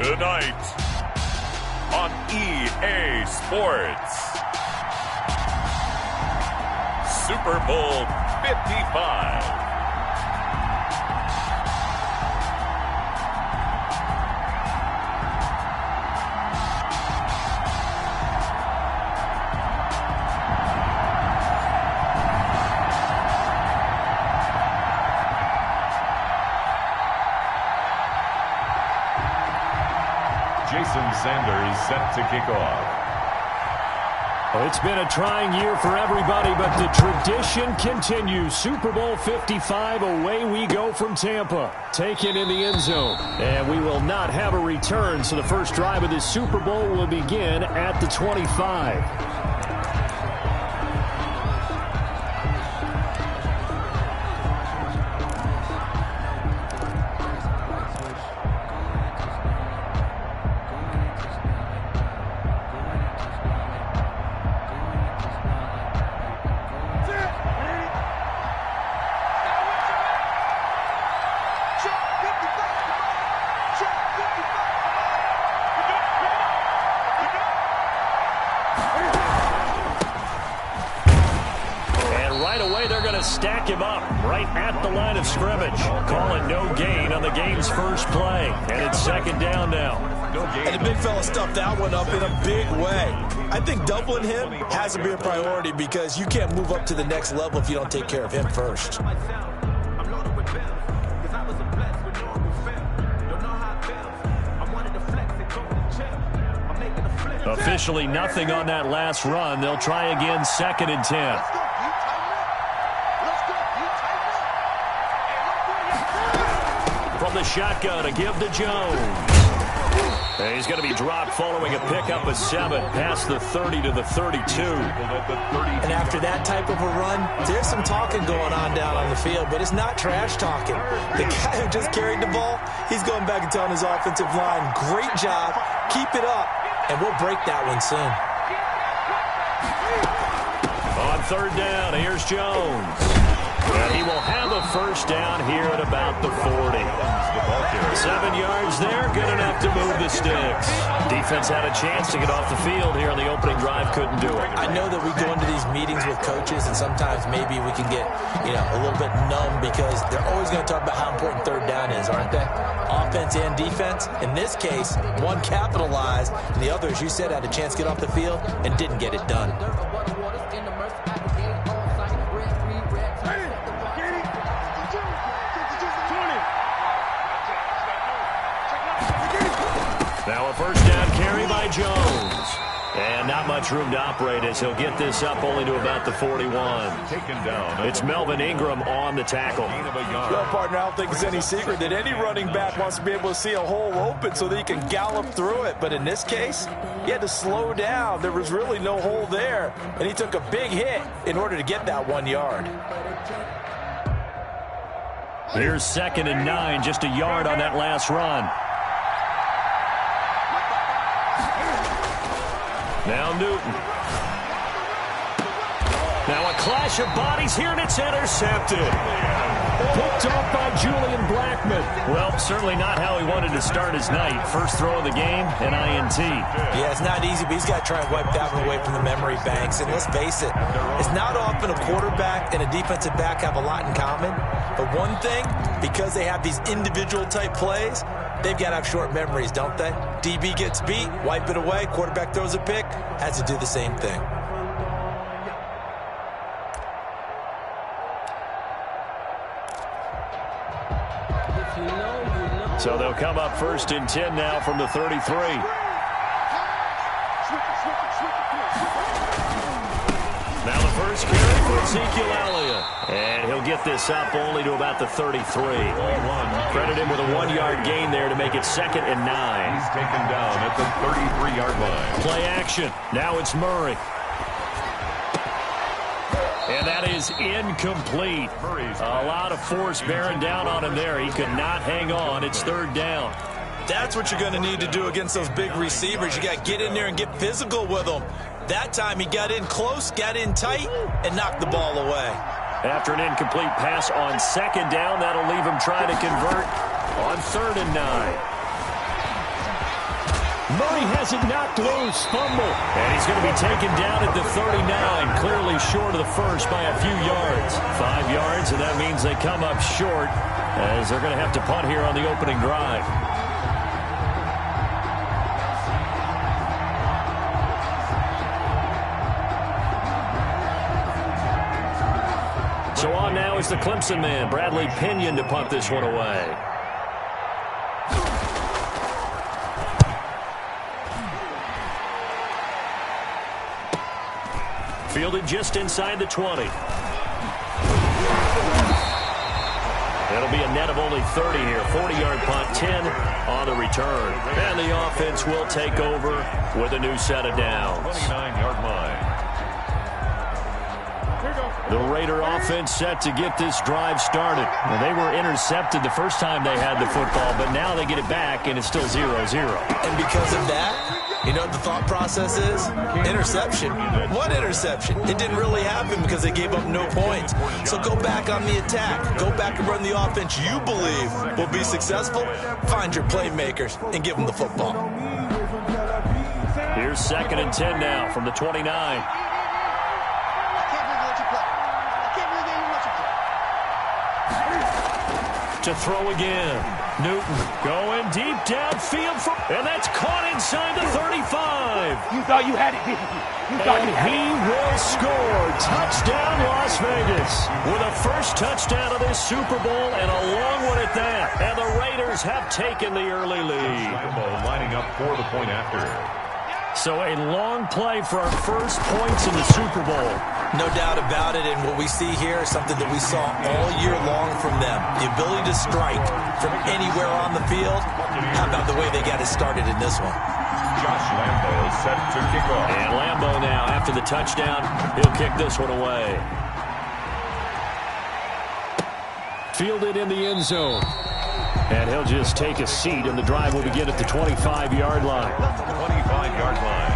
Tonight on EA Sports, Super Bowl 55. Sanders set to kick off. Well, it's been a trying year for everybody, but the tradition continues. Super Bowl 55, away we go from Tampa. Taken in the end zone. And we will not have a return, so the first drive of this Super Bowl will begin at the 25. Stack him up right at the line of scrimmage. Calling no gain on the game's first play. And it's second down now. And the big fella stuffed that one up in a big way. I think doubling him has to be a priority because you can't move up to the next level if you don't take care of him first. Officially nothing on that last run. They'll try again, second and 10. From the shotgun, a give to Jones. And he's going to be dropped following a pickup of 7 past the 30 to the 32. And after that type of a run, there's some talking going on down on the field, but it's not trash talking. The guy who just carried the ball, he's going back and telling his offensive line, great job, keep it up, and we'll break that one soon. On third down, here's Jones. And he will have a first down here at about the 40. 7 yards there, good enough to move the sticks. Defense had a chance to get off the field here on the opening drive, couldn't do it. I know that we go into these meetings with coaches, and sometimes maybe we can get, a little bit numb because they're always going to talk about how important third down is, aren't they? Offense and defense. In this case, one capitalized, and the other, as you said, had a chance to get off the field and didn't get it done. Now a first down carry by Jones. And not much room to operate as he'll get this up only to about the 41. Taken down. It's Melvin Ingram on the tackle. Well, partner, I don't think it's any secret that any running back wants to be able to see a hole open so that he can gallop through it. But in this case, he had to slow down. There was really no hole there. And he took a big hit in order to get that 1 yard. Here's second and 9, just a yard on that last run. Now Newton. Now a clash of bodies here, and it's intercepted. Picked off by Julian Blackmon. Well, certainly not how he wanted to start his night. First throw of the game, an INT. Yeah, it's not easy, but he's got to try and wipe that one away from the memory banks. And let's face it, it's not often a quarterback and a defensive back have a lot in common. But one thing, because they have these individual type plays, they've got to have short memories, don't they? DB gets beat, wipe it away, quarterback throws a pick, has to do the same thing. So they'll come up first and 10 now from the 33. Now the first carry for Ezekiel Elliott. And he'll get this up only to about the 33. Credit him with a 1-yard gain there to make it second and 9. He's taken down at the 33-yard line. Play action. Now it's Murray. And that is incomplete. A lot of force bearing down on him there. He could not hang on. It's third down. That's what you're going to need to do against those big receivers. You got to get in there and get physical with them. That time he got in close, got in tight, and knocked the ball away. After an incomplete pass on second down, that'll leave him trying to convert on third and 9. Murray has it knocked loose. Fumble. And he's going to be taken down at the 39, clearly short of the first by a few yards. 5 yards, and that means they come up short as they're going to have to punt here on the opening drive. So on now is the Clemson man, Bradley Pinion, to punt this one away. Fielded just inside the 20. It'll be a net of only 30 here. 40-yard punt, 10 on the return. And the offense will take over with a new set of downs. 29-yard line. The Raider offense set to get this drive started. Well, they were intercepted the first time they had the football, but now they get it back, and it's still 0-0. And because of that, you know what the thought process is? Interception. What interception? It didn't really happen because they gave up no points. So go back on the attack. Go back and run the offense you believe will be successful. Find your playmakers and give them the football. Here's 2nd and 10 now from the 29. To throw again. Newton going deep downfield, and that's caught inside the 35. You thought you had it, didn't you? You thought you had it. He will score. Touchdown, Las Vegas. With a first touchdown of this Super Bowl, and a long one at that. And the Raiders have taken the early lead. Lambeau lining up for the point after. So a long play for our first points in the Super Bowl. No doubt about it, and what we see here is something that we saw all year long from them. The ability to strike from anywhere on the field. How about the way they got it started in this one? Josh Lambeau set to kick off. And Lambeau now, after the touchdown, he'll kick this one away. Fielded in the end zone. And he'll just take a seat, and the drive will begin at the 25-yard line. 25-yard line.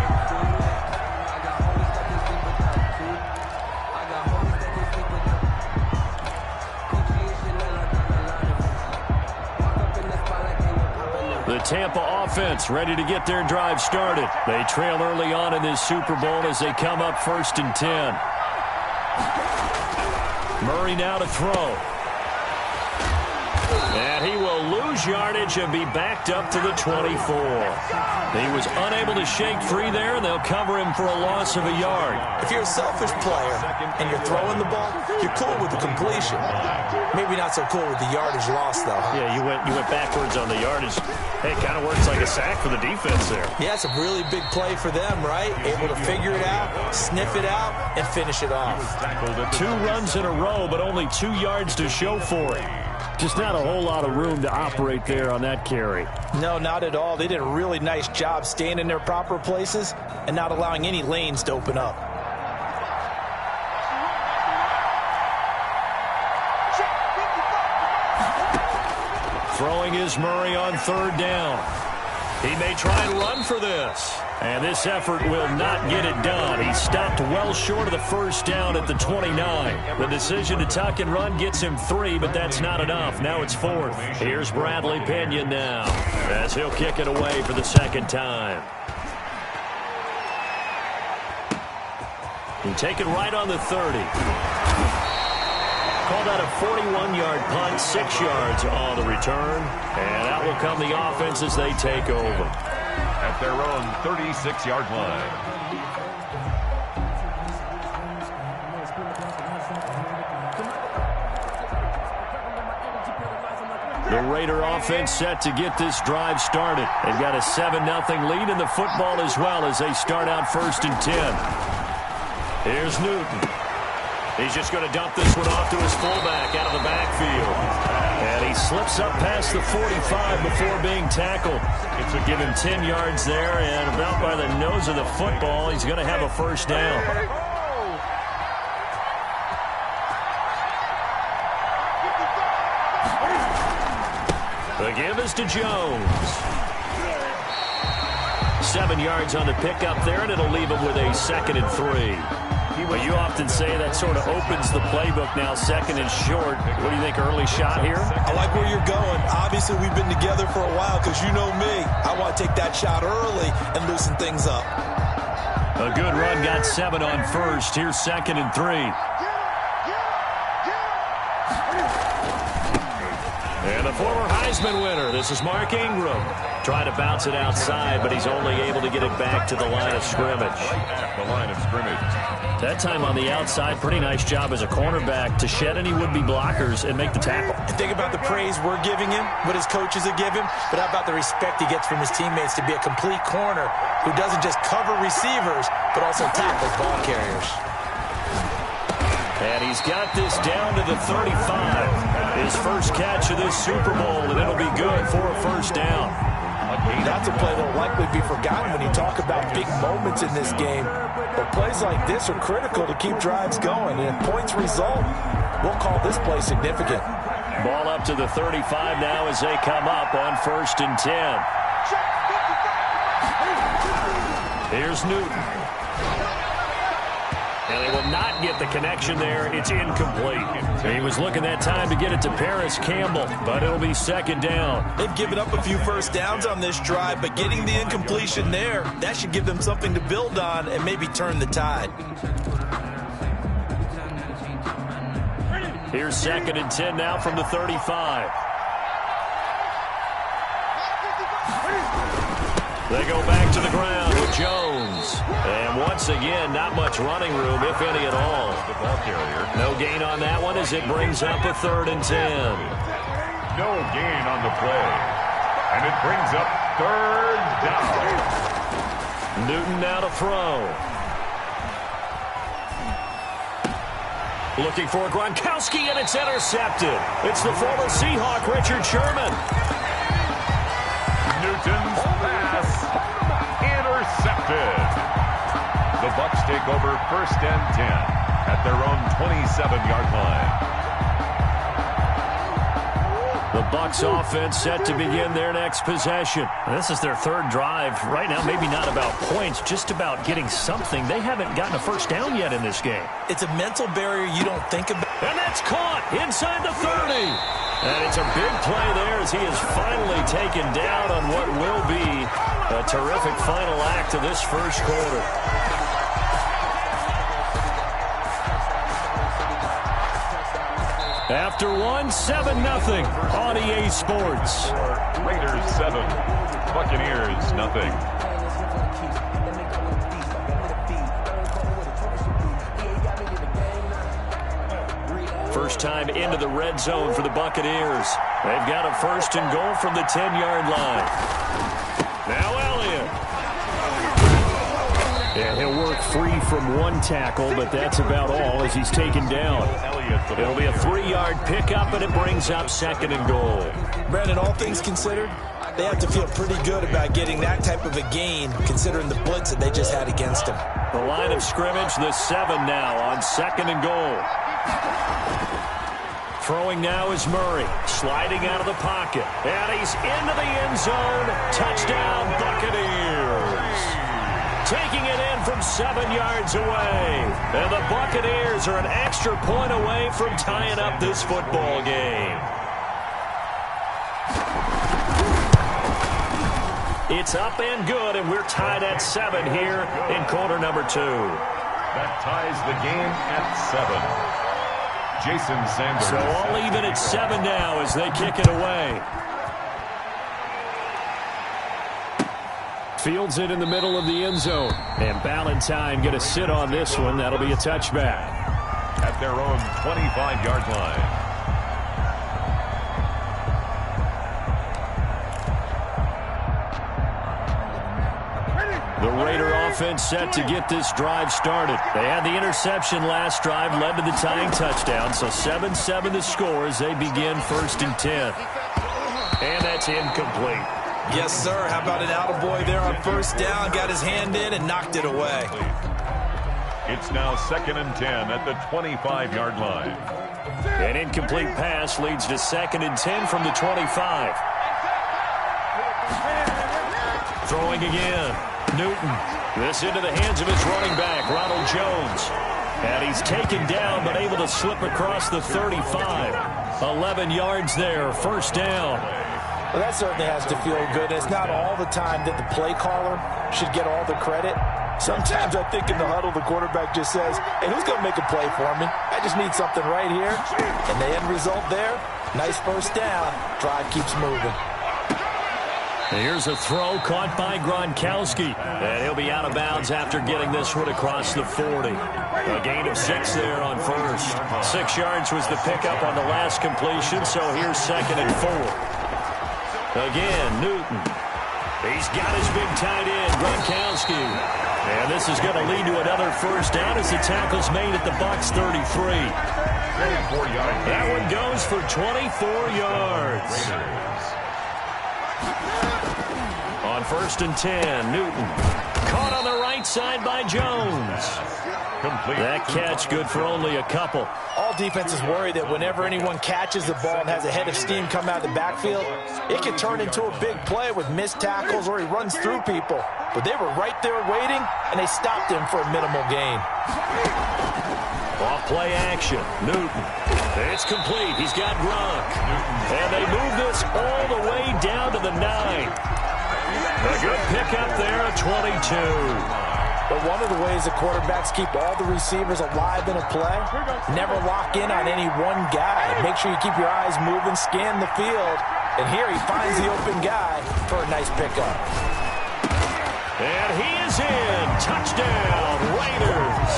The Tampa offense ready to get their drive started. They trail early on in this Super Bowl as they come up 1st and 10. Murray now to throw. And he will lose yardage and be backed up to the 24. He was unable to shake free there, and they'll cover him for a loss of a yard. If you're a selfish player and you're throwing the ball, you're cool with the completion. Maybe not so cool with the yardage loss, though. Yeah, you went backwards on the yardage. Hey, it kind of works like a sack for the defense there. Yeah, it's a really big play for them, right? Able to figure it out, sniff it out, and finish it off. 2 runs in a row, but only 2 yards to show for it. Just not a whole lot of room to operate there on that carry. No, not at all. They did a really nice job staying in their proper places and not allowing any lanes to open up. Throwing is Murray on 3rd down. He may try and run for this. And this effort will not get it done. He stopped well short of the first down at the 29. The decision to tuck and run gets him 3, but that's not enough. Now it's 4th. Here's Bradley Pinion now as he'll kick it away for the 2nd time. And take it right on the 30. Called out a 41-yard punt, 6 yards on the return. And out will come the offense as they take over. At their own 36-yard line. The Raider offense set to get this drive started. They've got a 7-0 lead in the football as well as they start out 1st and 10. Here's Newton. He's just going to dump this one off to his fullback out of the backfield. And he slips up past the 45 before being tackled. It's a give him 10 yards there, and about by the nose of the football, he's going to have a first down. The give is to Jones. 7 yards on the pickup there, and it'll leave him with a 2nd and 3. Well, you often say that sort of opens the playbook now, second and short. What do you think, early shot here? I like where you're going. Obviously, we've been together for a while because you know me. I want to take that shot early and loosen things up. A good run got 7 on first. Here's second and 3. And the former Heisman winner, this is Mark Ingram. Trying to bounce it outside, but he's only able to get it back to the line of scrimmage. The line of scrimmage. That time on the outside, pretty nice job as a cornerback to shed any would-be blockers and make the tackle. And think about the praise we're giving him, what his coaches are giving, but how about the respect he gets from his teammates to be a complete corner who doesn't just cover receivers, but also tackles ball carriers. And he's got this down to the 35. His first catch of this Super Bowl, and it'll be good for a first down. That's a play that will likely be forgotten when you talk about big moments in this game. But plays like this are critical to keep drives going. And if points result, we'll call this play significant. Ball up to the 35 now as they come up on 1st and 10. Here's Newton. And they will not get the connection there. It's incomplete. He was looking that time to get it to Paris Campbell, but it'll be second down. They've given up a few first downs on this drive, but getting the incompletion there, that should give them something to build on and maybe turn the tide. Here's second and 10 now from the 35. They go back to the ground with Jones. And once again, not much running room, if any at all. The ball carrier. No gain on that one as it brings up a 3rd and 10. No gain on the play. And it brings up 3rd down. Newton now to throw. Looking for Gronkowski, and it's intercepted. It's the former Seahawk, Richard Sherman. Newton's pass intercepted. The Bucs take over 1st and 10 at their own 27-yard line. The Bucs offense set to begin their next possession. This is their 3rd drive. Right now, maybe not about points, just about getting something. They haven't gotten a first down yet in this game. It's a mental barrier you don't think about. And that's caught inside the 30. And it's a big play there as he is finally taken down on what will be a terrific final act of this first quarter. After one, 7-0 on EA Sports. Raiders 7, Buccaneers nothing. First time into the red zone for the Buccaneers. They've got a 1st and goal from the 10-yard line. Now Elliott. And he'll work free from one tackle, but that's about all as he's taken down. It'll be a 3-yard pickup, and it brings up 2nd and goal. Brandon, all things considered, they have to feel pretty good about getting that type of a gain, considering the blitz that they just had against them. The line of scrimmage, the 7 now on 2nd and goal. Throwing now is Murray, sliding out of the pocket. And he's into the end zone. Touchdown, Buccaneers. Taking it in from 7 yards away. And the Buccaneers are an extra point away from tying up this football game. It's up and good, and we're tied at 7 here in quarter number 2. That ties the game at 7. Jason Sanders. So all even at 7 now as they kick it away. Fields it in the middle of the end zone. And Ballantyne going to sit on this one. That'll be a touchback. At their own 25-yard line. The Raider offense set to get this drive started. They had the interception last drive, led to the tying touchdown. So 7-7 the score as they begin 1st and 10. And that's incomplete. Yes, sir. How about an attaboy there on 1st down? Got his hand in and knocked it away. It's now 2nd and 10 at the 25-yard line. An incomplete pass leads to 2nd and 10 from the 25. Throwing again. Newton. This into the hands of his running back, Ronald Jones. And he's taken down, but able to slip across the 35. 11 yards there, first down. Well, that certainly has to feel good. It's not all the time that the play caller should get all the credit. Sometimes I think in the huddle, the quarterback just says, hey, who's going to make a play for me? I just need something right here. And the end result there, nice first down. Drive keeps moving. Here's a throw caught by Gronkowski. And he'll be out of bounds after getting this one across the 40. A gain of 6 there on first. 6 yards was the pickup on the last completion, so here's 2nd and 4. Again, Newton. He's got his big tight end, Gronkowski. And this is going to lead to another first down as the tackle's made at the Bucs 33. That one goes for 24 yards. On 1st and 10, Newton. Caught on the right side by Jones. Complete. That catch good for only a couple. All defenses worry that whenever anyone catches the ball and has a head of steam come out of the backfield, it can turn into a big play with missed tackles or he runs through people. But they were right there waiting, and they stopped him for a minimal gain. Off play action. Newton. It's complete. He's got Gronk. And they move this all the way down to the 9. A good pickup there at 22. But one of the ways the quarterbacks keep all the receivers alive in a play, never lock in on any one guy. Make sure you keep your eyes moving, scan the field. And here he finds the open guy for a nice pickup. And he is in. Touchdown, Raiders.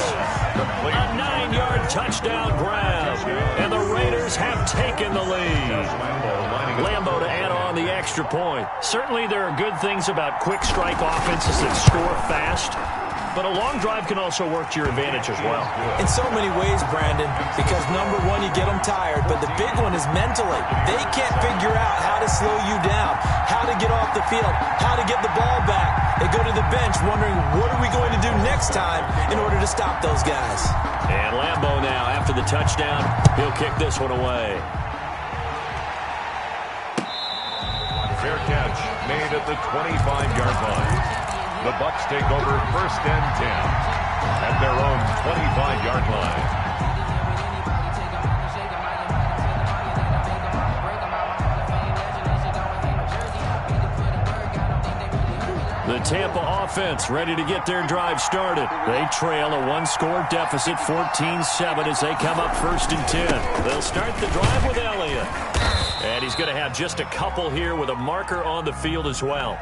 A 9-yard touchdown grab. And the Raiders have taken the lead. Lambo to add on the extra point. Certainly there are good things about quick strike offenses that score fast. But a long drive can also work to your advantage as well. In so many ways, Brandon, because number one, you get them tired, but the big one is mentally. They can't figure out how to slow you down, how to get off the field, how to get the ball back. They go to the bench wondering, what are we going to do next time in order to stop those guys? And Lambo now, after the touchdown, he'll kick this one away. Fair catch made at the 25-yard line. The Bucs take over 1st and 10 at their own 25-yard line. The Tampa offense ready to get their drive started. They trail a 1-score deficit, 14-7 as they come up 1st and 10. They'll start the drive with Elliott. And he's going to have just a couple here with a marker on the field as well.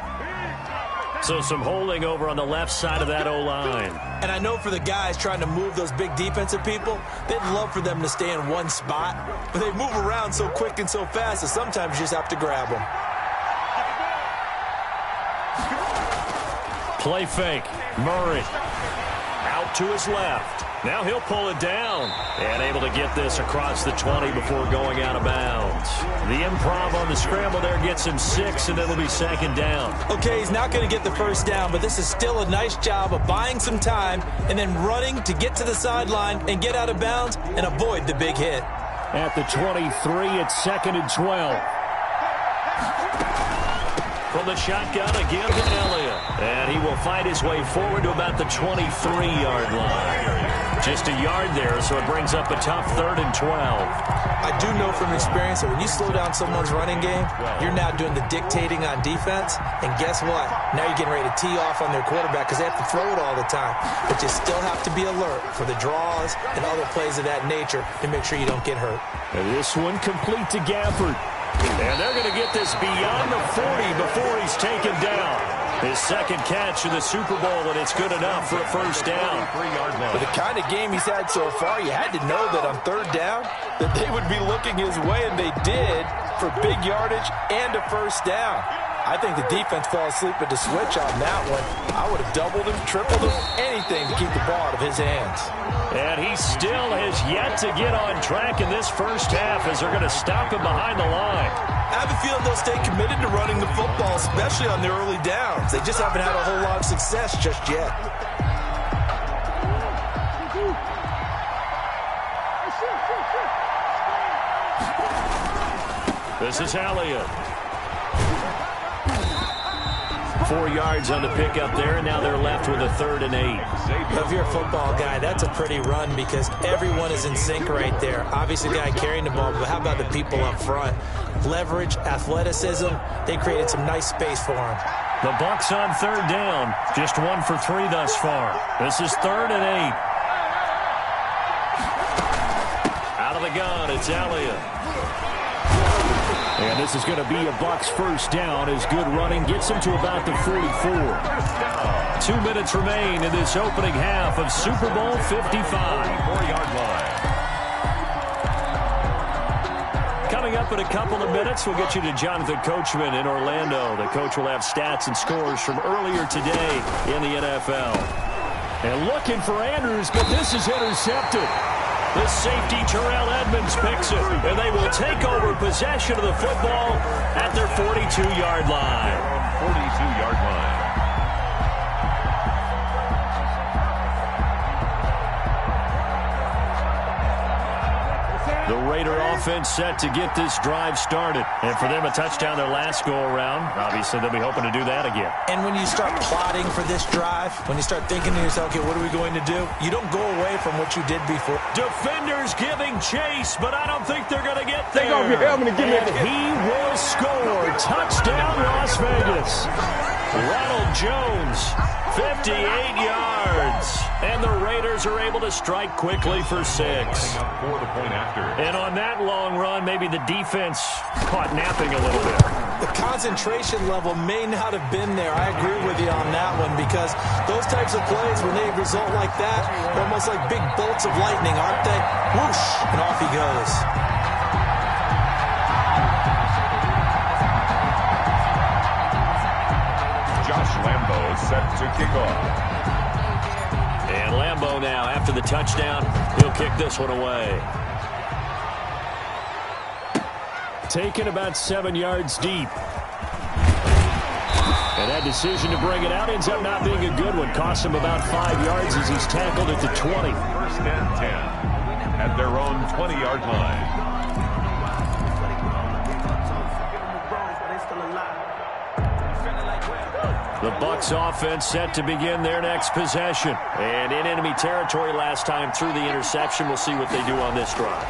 So some holding over on the left side of that O-line. And I know for the guys trying to move those big defensive people, they'd love for them to stay in one spot. But they move around so quick and so fast that sometimes you just have to grab them. Play fake. Murray. Out to his left. Now he'll pull it down. And able to get this across the 20 before going out of bounds. The improv on the scramble there gets him 6, and it'll be 2nd down. Okay, he's not going to get the first down, but this is still a nice job of buying some time and then running to get to the sideline and get out of bounds and avoid the big hit. At the 23, it's 2nd and 12. From the shotgun again to Elliott. And he will fight his way forward to about the 23-yard line. Just a yard there, so it brings up a tough 3rd and 12. I do know from experience that when you slow down someone's running game, you're now doing the dictating on defense. And guess what? Now you're getting ready to tee off on their quarterback because they have to throw it all the time. But you still have to be alert for the draws and other plays of that nature to make sure you don't get hurt. And this one complete to Gafford. And they're going to get this beyond the 40 before he's taken down. His 2nd catch in the Super Bowl, and it's good enough for a first down. For the kind of game he's had so far, you had to know that on 3rd down that they would be looking his way, and they did, for big yardage and a first down. I think the defense fell asleep at the switch on that one. I would have doubled him, tripled him, anything to keep the ball out of his hands. And he still has yet to get on track in this first half as they're going to stop him behind the line. I have a feeling they'll stay committed to running the football, especially on their early downs. They just haven't had a whole lot of success just yet. This is Elliott. 4 yards on the pickup there, and now they're left with a 3rd and 8. If you're a football guy, that's a pretty run because everyone is in sync right there. Obviously, the guy carrying the ball, but how about the people up front? Leverage, athleticism, they created some nice space for him. The Bucs on 3rd down, just 1 for 3 thus far. This is 3rd and 8. Out of the gun, it's Elliott. And this is going to be a Bucs first down as good running gets him to about the 44. 2 minutes remain in this opening half of Super Bowl 55. 4-yard line. Coming up in a couple of minutes, we'll get you to Jonathan Coachman in Orlando. The coach will have stats and scores from earlier today in the NFL. And looking for Andrews, but this is intercepted. The safety, Terrell Edmonds, picks it, and they will take over possession of the football at their 42-yard line. 42-yard line. The Raider offense set to get this drive started. And for them, a touchdown their last go-around. Obviously, they'll be hoping to do that again. And when you start plotting for this drive, when you start thinking to yourself, okay, what are we going to do? You don't go away from what you did before. Defenders giving chase, but I don't think they're going to get there. Take off your helmet and give me And he will score. Touchdown, Las Vegas. Ronald Jones, 58 yards. And the Raiders are able to strike quickly for 6. For the point after. And on that long run, maybe the defense caught napping a little bit. The concentration level may not have been there. I agree with you on that one because those types of plays, when they result like that, they're almost like big bolts of lightning, aren't they? Whoosh, and off he goes. Josh Lambo is set to kick off. And Lambo now, after the touchdown, he'll kick this one away. Taken about 7 yards deep. And that decision to bring it out ends up not being a good one. Costs him about 5 yards as he's tackled at the 20. 1st and 10 at their own 20-yard line. The Bucs offense set to begin their next possession. And in enemy territory last time through the interception. We'll see what they do on this drive.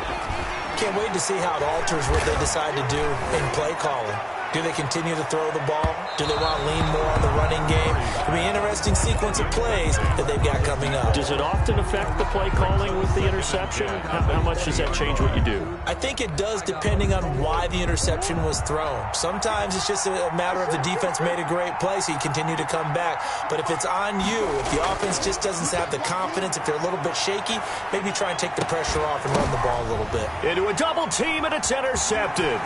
Can't wait to see how it alters what they decide to do in play calling. Do they continue to throw the ball? Do they want to lean more on the running game? It'll be an interesting sequence of plays that they've got coming up. Does it often affect the play calling with the interception? How much does that change what you do? I think it does depending on why the interception was thrown. Sometimes it's just a matter of the defense made a great play, so you continue to come back. But if it's on you, if the offense just doesn't have the confidence, if they're a little bit shaky, maybe try and take the pressure off and run the ball a little bit. Into a double team, and it's intercepted.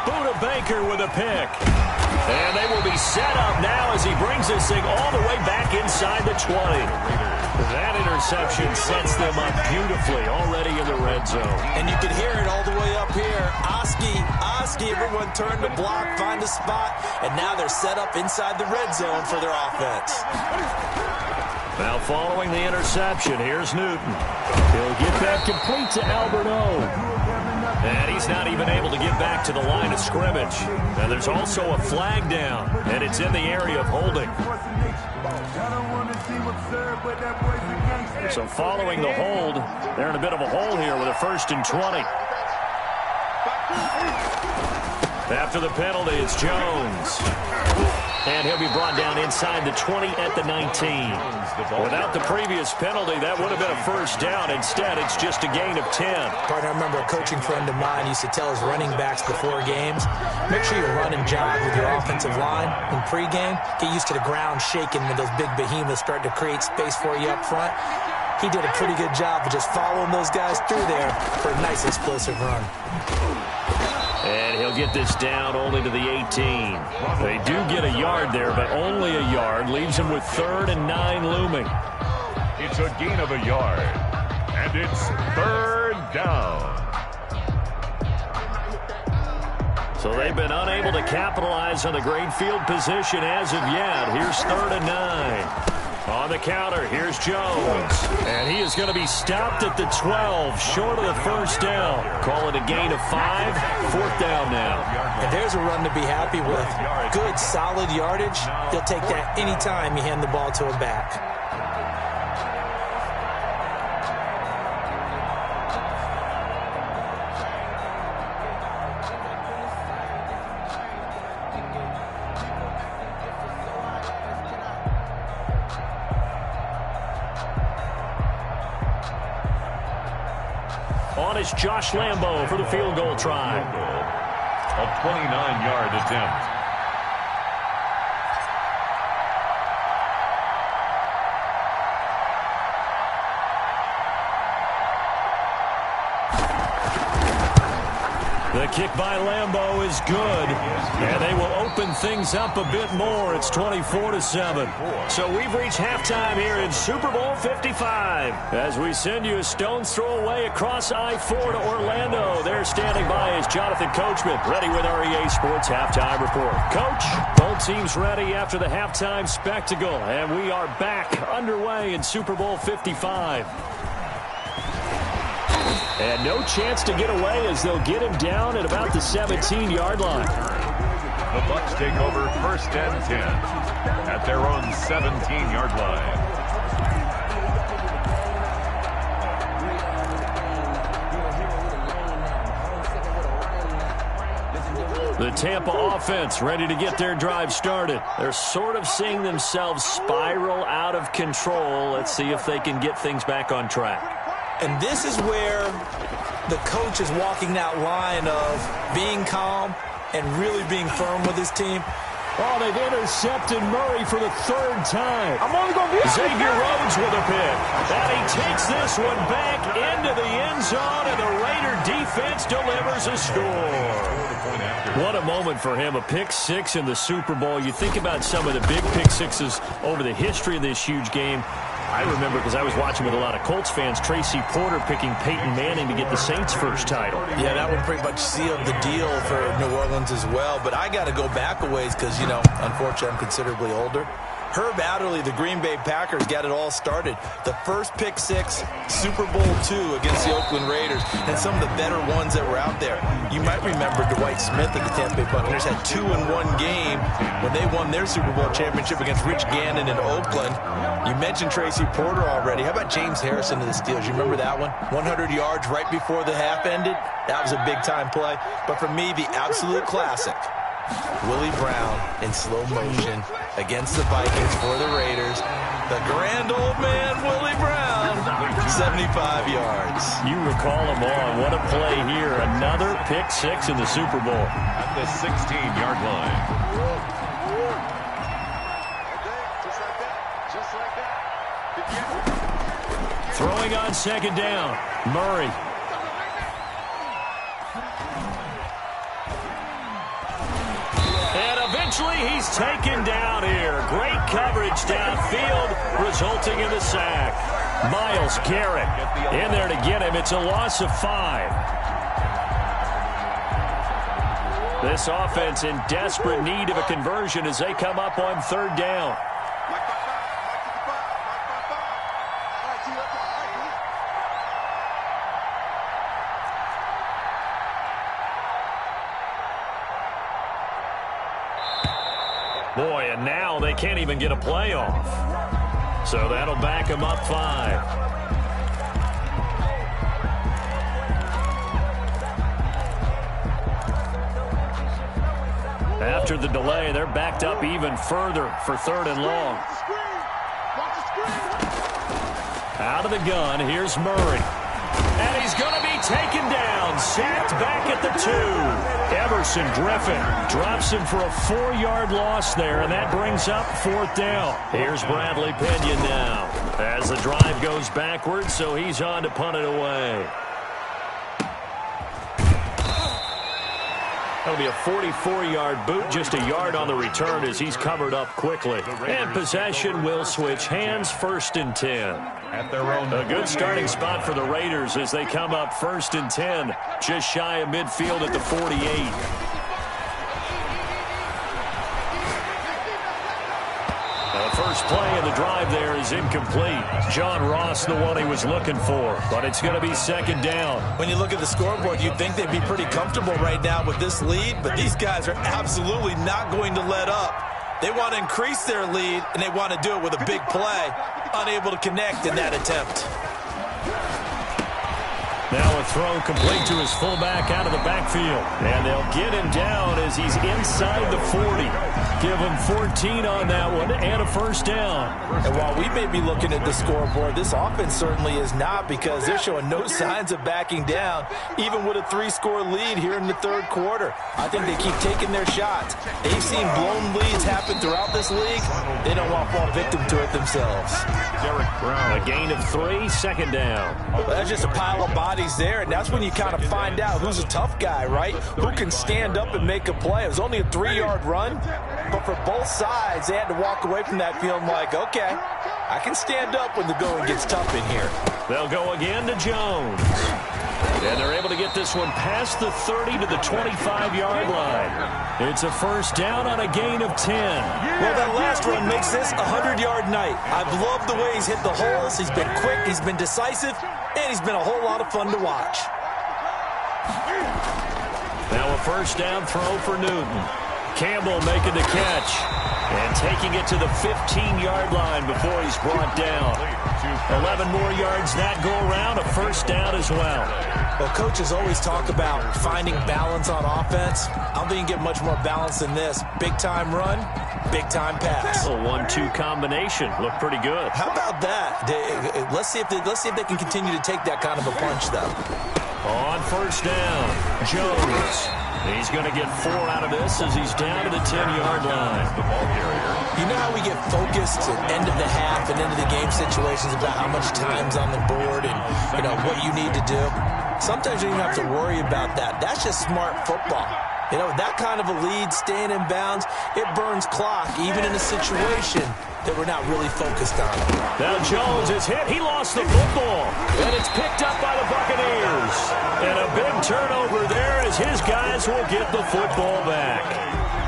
Buda Baker with a pick. And they will be set up now as he brings this thing all the way back inside the 20. That interception sets them up beautifully already in the red zone. And you can hear it all the way up here. Oski, everyone turned to block, find a spot, and now they're set up inside the red zone for their offense. Now following the interception, here's Newton. He'll get that complete to Albert O. And he's not even able to get back to the line of scrimmage. And there's also a flag down, and it's in the area of holding. So following the hold, they're in a bit of a hole here with a 1st and 20. After the penalty, it's Jones. And he'll be brought down inside the 20 at the 19. Without the previous penalty, that would have been a 1st down. Instead, it's just a gain of 10. Partner, I remember a coaching friend of mine used to tell his running backs before games, make sure you run and jog with your offensive line in pregame. Get used to the ground shaking when those big behemoths start to create space for you up front. He did a pretty good job of just following those guys through there for a nice explosive run. And he'll get this down only to the 18. They do get a yard there, but only a yard. Leaves him with 3rd and 9 looming. It's a gain of a yard. And it's 3rd down. So they've been unable to capitalize on the great field position as of yet. Here's 3rd and 9. On the counter, here's Jones. And he is going to be stopped at the 12, short of the first down. Call it a gain of 5, 4th down now. And there's a run to be happy with. Good, solid yardage. He'll take that anytime you hand the ball to him back. On is Josh Lambo for the field goal try. A 29-yard attempt. The kick by Lambo is good, and they will open things up a bit more. It's 24-7. So we've reached halftime here in Super Bowl 55. As we send you a stone's throw away across I-4 to Orlando. There standing by is Jonathan Coachman, ready with our EA Sports Halftime Report. Coach, both teams ready after the halftime spectacle, and we are back underway in Super Bowl 55. And no chance to get away as they'll get him down at about the 17-yard line. The Bucs take over 1st and 10 at their own 17-yard line. The Tampa offense ready to get their drive started. They're sort of seeing themselves spiral out of control. Let's see if they can get things back on track. And this is where the coach is walking that line of being calm and really being firm with his team. Oh, they've intercepted Murray for the 3rd time. I'm only going to be Xavier Rhodes with a pick. And he takes this one back into the end zone, and the Raider defense delivers a score. What a moment for him, a pick 6 in the Super Bowl. You think about some of the big pick 6s over the history of this huge game. I remember, because I was watching with a lot of Colts fans, Tracy Porter picking Peyton Manning to get the Saints' first title. Yeah, that one pretty much sealed the deal for New Orleans as well. But I got to go back a ways because, you know, unfortunately I'm considerably older. Herb Adderley, the Green Bay Packers, got it all started. The first pick 6, Super Bowl II against the Oakland Raiders, and some of the better ones that were out there. You might remember Dwight Smith of the Tampa Bay Buccaneers had 2 in one game when they won their Super Bowl championship against Rich Gannon in Oakland. You mentioned Tracy Porter already. How about James Harrison of the Steelers? You remember that one? 100 yards right before the half ended. That was a big-time play. But for me, the absolute classic, Willie Brown in slow motion against the Vikings for the Raiders. The grand old man, Willie Brown, 75 yards. You recall them all. What a play here. Another pick 6 in the Super Bowl. At the 16-yard line. Throwing on 2nd down, Murray. And eventually he's taken down here. Great coverage downfield, resulting in the sack. Myles Garrett in there to get him. It's a loss of 5. This offense in desperate need of a conversion as they come up on 3rd down. Boy, and now they can't even get a playoff. So that'll back them up 5. After the delay, they're backed up even further for 3rd and long. Out of the gun, here's Murray. And he's going to be taken down, sacked back at the 2. Everson Griffin drops him for a 4-yard loss there, and that brings up 4th down. Here's Bradley Pinion now as the drive goes backwards, so he's on to punt it away. That'll be a 44-yard boot, just a yard on the return as he's covered up quickly. And possession will switch hands, 1st and 10. At their own, a good starting spot for the Raiders as they come up 1st and 10, just shy of midfield at the 48. The first First play of the drive there is incomplete. John Ross, the one he was looking for, but it's going to be second down. When you look at the scoreboard, you'd think they'd be pretty comfortable right now with this lead, but these guys are absolutely not going to let up. They want to increase their lead, and they want to do it with a big play. Unable to connect in that attempt. Now a throw complete to his fullback out of the backfield. And they'll get him down as he's inside the 40. Give him 14 on that one and a first down. And while we may be looking at the scoreboard, this offense certainly is not, because they're showing no signs of backing down, even with a 3-score lead here in the third quarter. I think they keep taking their shots. They've seen blown leads happen throughout this league. They don't want to fall victim to it themselves. Derek Brown, a gain of 3, second down. Well, that's just a pile of bodies there, and that's when you kind of find out who's a tough guy, right? Who can stand up and make a play. It was only a 3-yard run, but for both sides, they had to walk away from that feeling like, okay, I can stand up when the going gets tough in here. They'll go again to Jones. And they're able to get this one past the 30 to the 25-yard line. It's a first down on a gain of 10. Well, that last run makes this a 100-yard night. I've loved the way he's hit the holes. He's been quick, he's been decisive, and he's been a whole lot of fun to watch. Now a first down throw for Newton. Campbell making the catch and taking it to the 15-yard line before he's brought down. 11 more yards that go around, a first down as well. Well, coaches always talk about finding balance on offense. I don't think you can get much more balance than this. Big-time run, big-time pass. A 1-2 combination. Looked pretty good. How about that? Let's see if they can continue to take that kind of a punch, though. On first down, Jones. He's going to get 4 out of this as he's down to the 10-yard line. The ball carrier. You know how we get focused at end of the half and end of the game situations about how much time's on the board and, you know, what you need to do? Sometimes you don't even have to worry about that. That's just smart football. You know, that kind of a lead, staying in bounds, it burns clock, even in a situation that we're not really focused on. Now Jones is hit. He lost the football. And it's picked up by the Buccaneers. And a big turnover there as his guys will get the football back.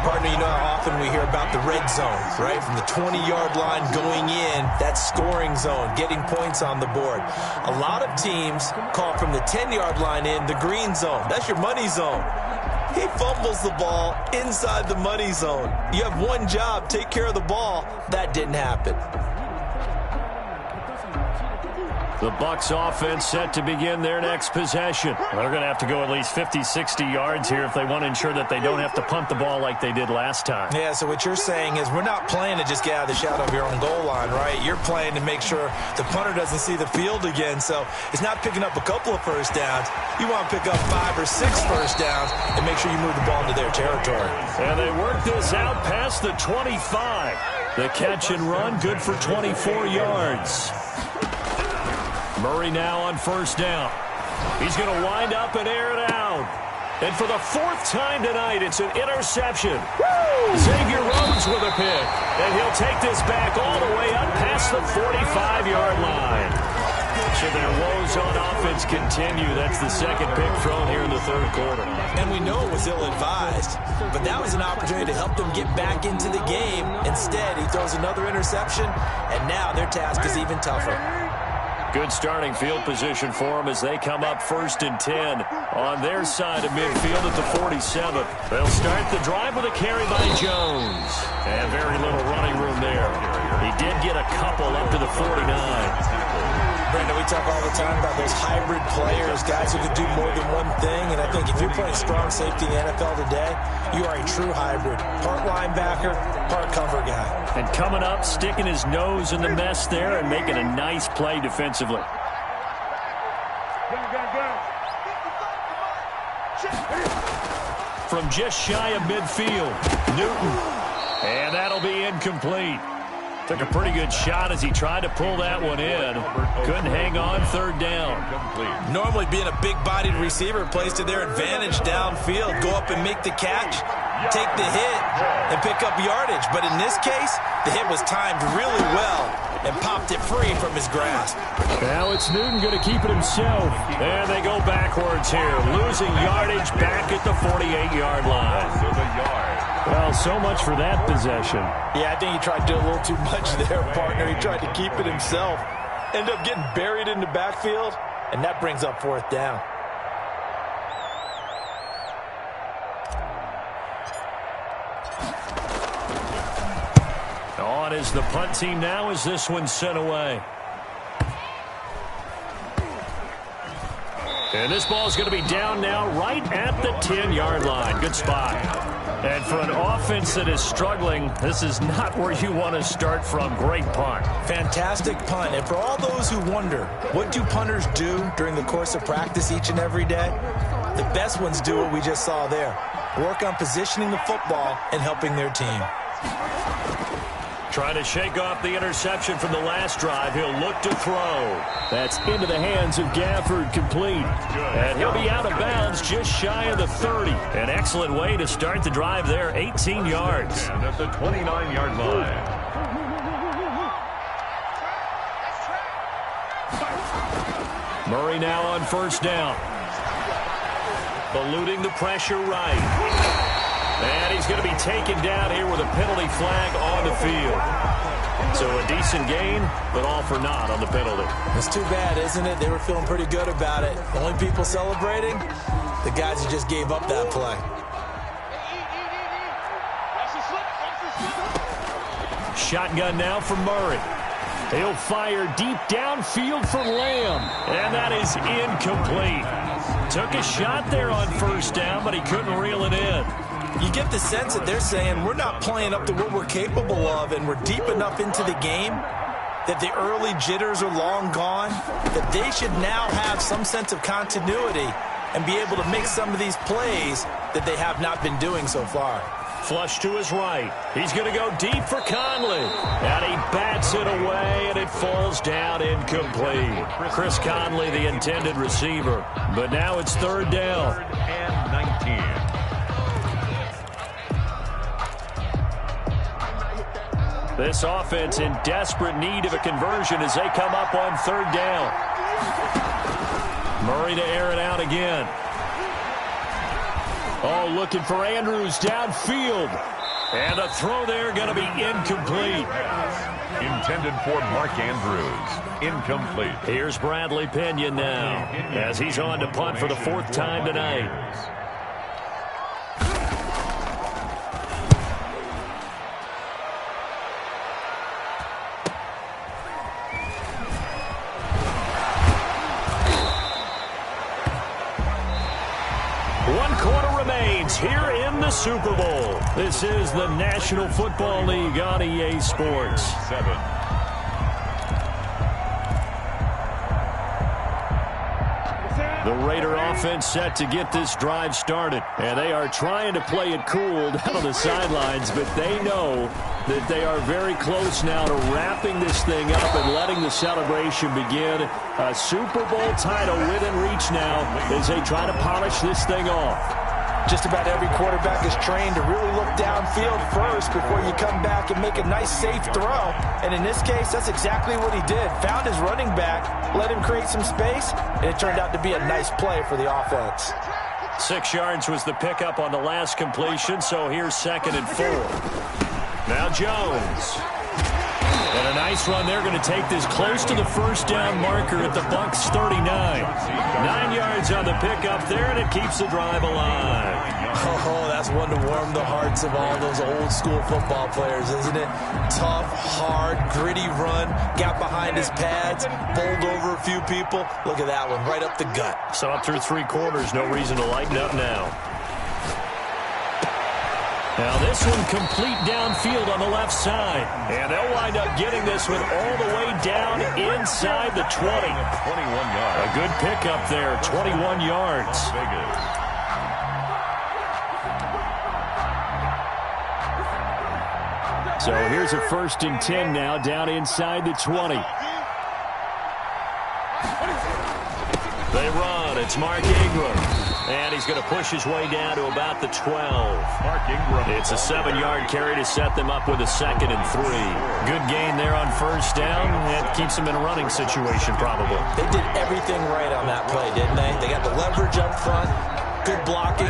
Partner, you know how often we hear about the red zone, right? From the 20-yard line going in, that scoring zone, getting points on the board. A lot of teams call from the 10-yard line in the green zone. That's your money zone. He fumbles the ball inside the money zone. You have one job, take care of the ball. That didn't happen. The Bucs offense set to begin their next possession. They're going to have to go at least 50, 60 yards here if they want to ensure that they don't have to punt the ball like they did last time. Yeah, so what you're saying is we're not playing to just get out of the shadow of your own goal line, right? You're playing to make sure the punter doesn't see the field again. So it's not picking up a couple of first downs. You want to pick up 5 or 6 first downs and make sure you move the ball into their territory. And they work this out past the 25. The catch and run, good for 24 yards. Murray now on first down. He's going to wind up and air it out. And for the 4th time tonight, it's an interception. Woo! Xavier Rhodes with a pick. And he'll take this back all the way up past the 45-yard line. So their woes on offense continue. That's the second pick thrown here in the third quarter. And we know it was ill-advised, but that was an opportunity to help them get back into the game. Instead, he throws another interception, and now their task is even tougher. Good starting field position for them as they come up 1st and 10 on their side of midfield at the 47th. They'll start the drive with a carry by Jones. And very little running room there. He did get a couple up to the 49. Brandon, we talk all the time about those hybrid players, guys who can do more than one thing, and I think if you're playing strong safety in the NFL today, you are a true hybrid. Part linebacker, part cover guy. And coming up, sticking his nose in the mess there and making a nice play defensively. From just shy of midfield, Newton. And that'll be incomplete. Took a pretty good shot as he tried to pull that one in. Couldn't hang on, 3rd down. Normally being a big-bodied receiver plays to their advantage downfield. Go up and make the catch, take the hit, and pick up yardage. But in this case, the hit was timed really well. and popped it free from his grasp. Now it's Newton going to keep it himself. And they go backwards here, losing yardage back at the 48-yard line. Well, so much for that possession. Yeah, I think he tried to do a little too much there, partner. He tried to keep it himself. Ended up getting buried in the backfield, and that brings up 4th down. On is the punt team now as this one's sent away. And this ball's going to be down now right at the 10-yard line. Good spot. And for an offense that is struggling, this is not where you want to start from. Great punt. Fantastic punt. And for all those who wonder, what do punters do during the course of practice each and every day? The best ones do what we just saw there. Work on positioning the football and helping their team. Trying to shake off the interception from the last drive. He'll look to throw. That's into the hands of Gafford, complete. And he'll be out of bounds just shy of the 30. An excellent way to start the drive there, 18 yards. And at the 29-yard line. Murray now on 1st down. Eluding the pressure right. And he's going to be taken down here with a penalty flag on the field. So a decent gain, but all for naught on the penalty. It's too bad, isn't it? They were feeling pretty good about it. The only people celebrating, the guys who just gave up that play. Shotgun now for Murray. He'll fire deep downfield for Lamb. And that is incomplete. Took a shot there on 1st down, but he couldn't reel it in. You get the sense that they're saying we're not playing up to what we're capable of, and we're deep enough into the game that the early jitters are long gone, that they should now have some sense of continuity and be able to make some of these plays that they have not been doing so far. Flush to his right. He's going to go deep for Conley. And he bats it away, and it falls down incomplete. Chris Conley, the intended receiver. But now it's 3rd down. 3rd and 19. This offense in desperate need of a conversion as they come up on 3rd down. Murray to air it out again. Oh, looking for Andrews downfield. And a throw there going to be incomplete. Intended for Mark Andrews. Incomplete. Here's Bradley Pinion now as he's on to punt for the 4th time tonight. Here in the Super Bowl. This is the National Football League on EA Sports. 7. The Raider offense set to get this drive started. And they are trying to play it cool down on the sidelines, but they know that they are very close now to wrapping this thing up and letting the celebration begin. A Super Bowl title within reach now as they try to polish this thing off. Just about every quarterback is trained to really look downfield first before you come back and make a nice, safe throw. And in this case, that's exactly what he did. Found his running back, let him create some space, and it turned out to be a nice play for the offense. 6 yards was the pickup on the last completion, so here's 2nd and 4. Now Jones. And a nice run. They're going to take this close to the 1st down marker at the Bucs 39. 9 yards on the pickup there, and it keeps the drive alive. Oh, that's one to warm the hearts of all those old school football players, isn't it? Tough, hard, gritty run. Got behind his pads, bowled over a few people. Look at that one, right up the gut. Saw it through 3 quarters. No reason to lighten up now. Now this one complete downfield on the left side. And they'll wind up getting this one all the way down inside the 20. 21 yards. A good pickup there, 21 yards. So here's a 1st and 10 now down inside the 20. They run. It's Mark Ingram. And he's going to push his way down to about the 12. It's a 7-yard carry to set them up with a 2nd and 3. Good gain there on first down. It keeps them in a running situation probably. They did everything right on that play, didn't they? They got the leverage up front, good blocking,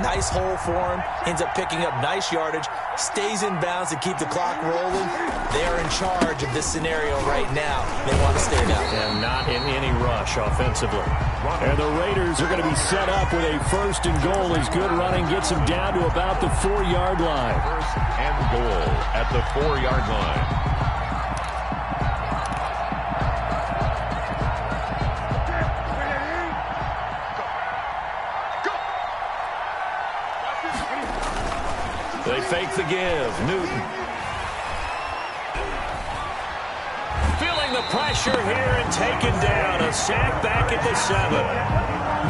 nice hole for him, ends up picking up nice yardage, stays in bounds to keep the clock rolling. They are in charge of this scenario right now. They want to stay down. And not in any rush offensively. And the Raiders are going to be set up with a 1st and goal as good running gets them down to about the 4-yard line. 1st and goal at the 4-yard line. They fake the give. Newton. Feeling the pressure here and taken down. A sack back at the 7.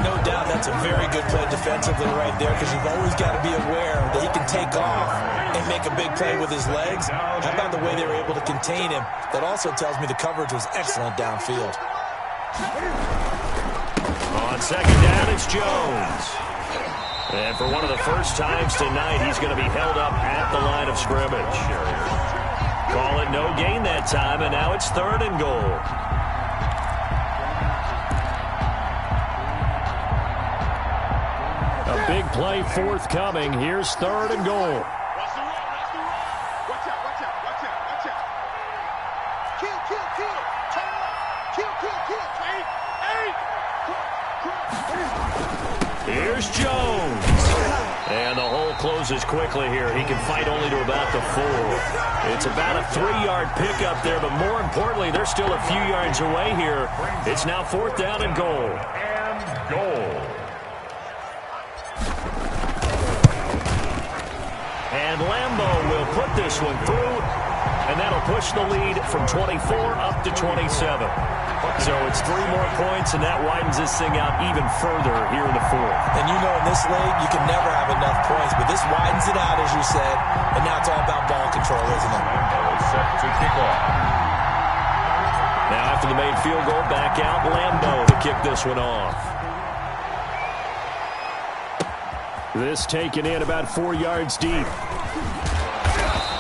No doubt that's a very good play defensively right there because you've always got to be aware that he can take off and make a big play with his legs. How about the way they were able to contain him? That also tells me the coverage was excellent downfield. On 2nd down, it's Jones. And for one of the first times tonight, he's going to be held up at the line of scrimmage. Call it no gain that time, and now it's 3rd and goal. A big play forthcoming. Here's 3rd and goal. Here's Jones. And the hole closes quickly here. He can fight only to about the 4. It's about a 3-yard pickup there, but more importantly, they're still a few yards away here. It's now 4th down and goal. And goal. And Lambo will put this one through, and that'll push the lead from 24 up to 27. So it's 3 more points, and that widens this thing out even further here in the 4th. And you know in this league, you can never have enough points, but this widens it out, as you said, and now it's all about ball control, isn't it? Lambo set to kick off. Now after the made field goal, back out Lambo to kick this one off. This taken in about 4 yards deep.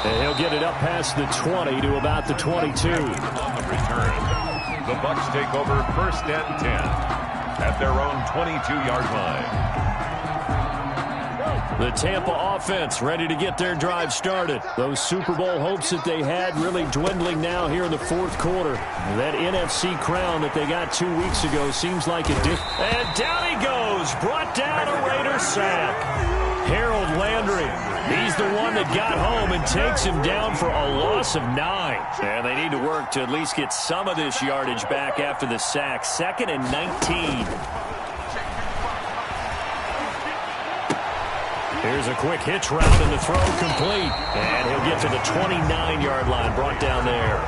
And he'll get it up past the 20 to about the 22. On the return, the Bucs take over 1st and 10 at their own 22-yard line. The Tampa offense ready to get their drive started. Those Super Bowl hopes that they had really dwindling now here in the 4th quarter. That NFC crown that they got 2 weeks ago seems like a And down he goes. Brought down a Raider sack. Harold Landry. He's the one that got home and takes him down for a loss of 9. And they need to work to at least get some of this yardage back after the sack. 2nd and 19. Here's a quick hitch route and the throw complete. And he'll get to the 29-yard line, brought down there.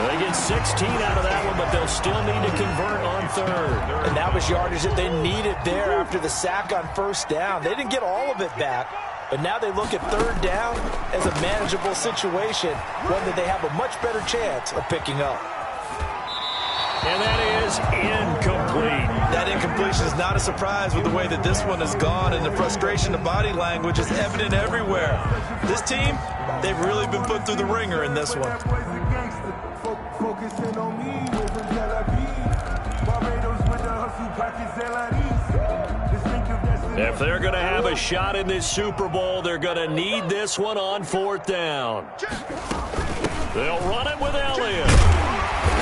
They get 16 out of that one, but they'll still need to convert on 3rd. And that was yardage that they needed there after the sack on 1st down. They didn't get all of it back, but now they look at 3rd down as a manageable situation, one that they have a much better chance of picking up. And that is incomplete. That incompletion is not a surprise with the way that this one has gone, and the frustration of body language is evident everywhere. This team, they've really been put through the ringer in this one. If they're going to have a shot in this Super Bowl, they're going to need this one on 4th down. They'll run it with Elliott.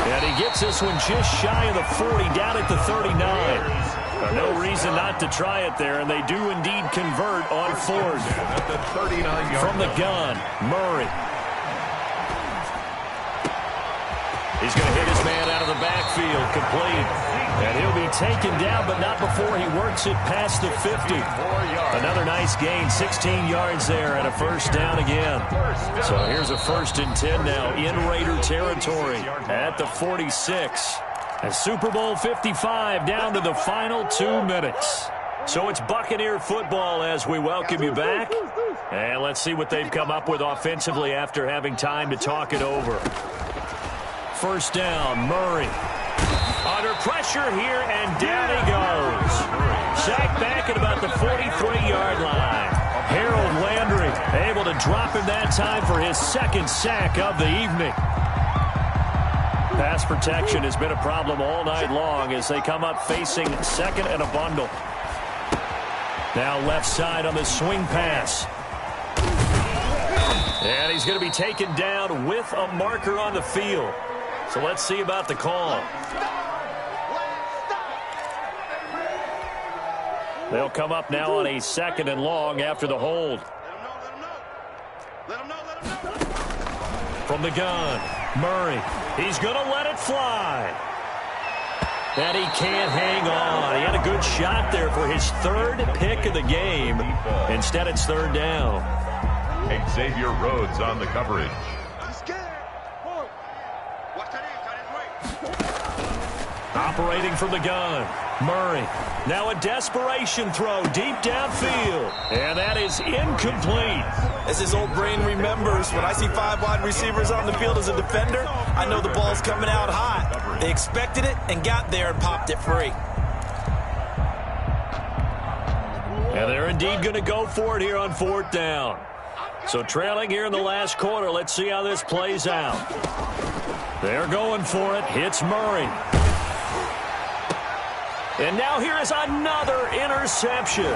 And he gets this one just shy of the 40, down at the 39. No reason not to try it there, and they do indeed convert on 4th. At the 39-yard From the gun, Murray. He's going to hit his man out of the backfield, complete. And he'll be taken down, but not before he works it past the 50. Another nice gain, 16 yards there, and a 1st down again. So here's a 1st and 10 now in Raider territory at the 46. And Super Bowl 55 down to the final 2 minutes. So it's Buccaneer football as we welcome you back. And let's see what they've come up with offensively after having time to talk it over. 1st down, Murray. Under pressure here, and down he goes. Sack back the 43-yard line. Harold Landry able to drop him that time for his second sack of the evening. Pass protection has been a problem all night long as they come up facing second and a bundle. Now left side on the swing pass. And he's going to be taken down with a marker on the field. So let's see about the call. They'll come up now on a second and long after the hold. From the gun, Murray. He's going to let it fly. And he can't hang on. He had a good shot there for his third pick of the game. Instead, it's third down. Xavier Rhodes on the coverage. Operating from the gun, Murray. Now a desperation throw deep downfield. And that is incomplete. As his old brain remembers, when I see 5 wide receivers on the field as a defender, I know the ball's coming out hot. They expected it and got there and popped it free. And they're indeed going to go for it here on fourth down. So trailing here in the last quarter, let's see how this plays out. They're going for it. Hits Murray. And now here is another interception.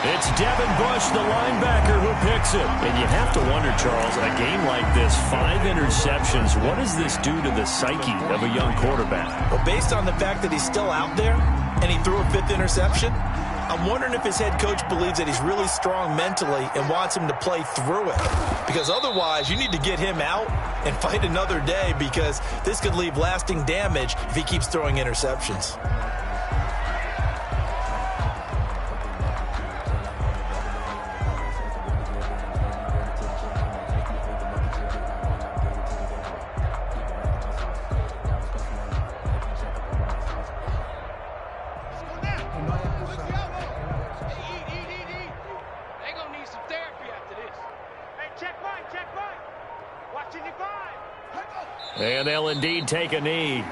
It's Devin Bush, the linebacker, who picks it. And you have to wonder, Charles, in a game like this, 5 interceptions, what does this do to the psyche of a young quarterback? Well, based on the fact that he's still out there and he threw a 5th interception, I'm wondering if his head coach believes that he's really strong mentally and wants him to play through it. Because otherwise, you need to get him out and fight another day, because this could leave lasting damage if he keeps throwing interceptions. And they'll indeed take a knee.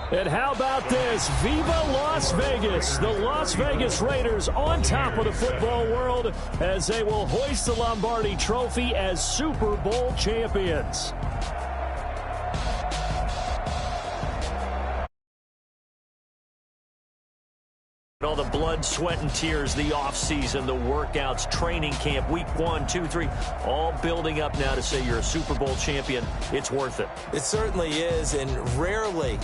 And how about this? Viva Las Vegas! The Las Vegas Raiders on top of the football world as they will hoist the Lombardi Trophy as Super Bowl champions. All the blood, sweat, and tears, the offseason, the workouts, training camp, week 1, 2, 3, all building up now to say you're a Super Bowl champion. It's worth it. It certainly is, and rarely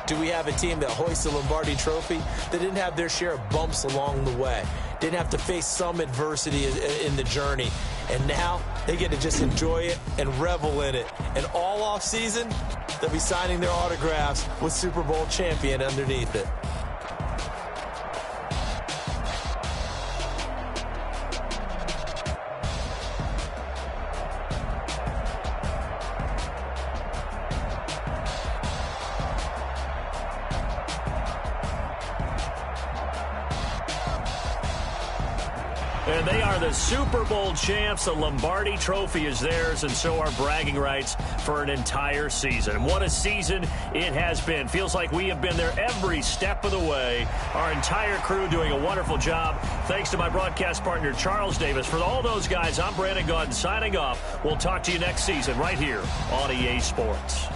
do we have a team that hoists the Lombardi Trophy that didn't have their share of bumps along the way, didn't have to face some adversity in the journey, and now they get to just enjoy it and revel in it. And all offseason, they'll be signing their autographs with Super Bowl champion underneath it. And they are the Super Bowl champs. The Lombardi Trophy is theirs, and so are bragging rights for an entire season. What a season it has been. Feels like we have been there every step of the way. Our entire crew doing a wonderful job. Thanks to my broadcast partner, Charles Davis. For all those guys, I'm Brandon Gaudin signing off. We'll talk to you next season right here on EA Sports.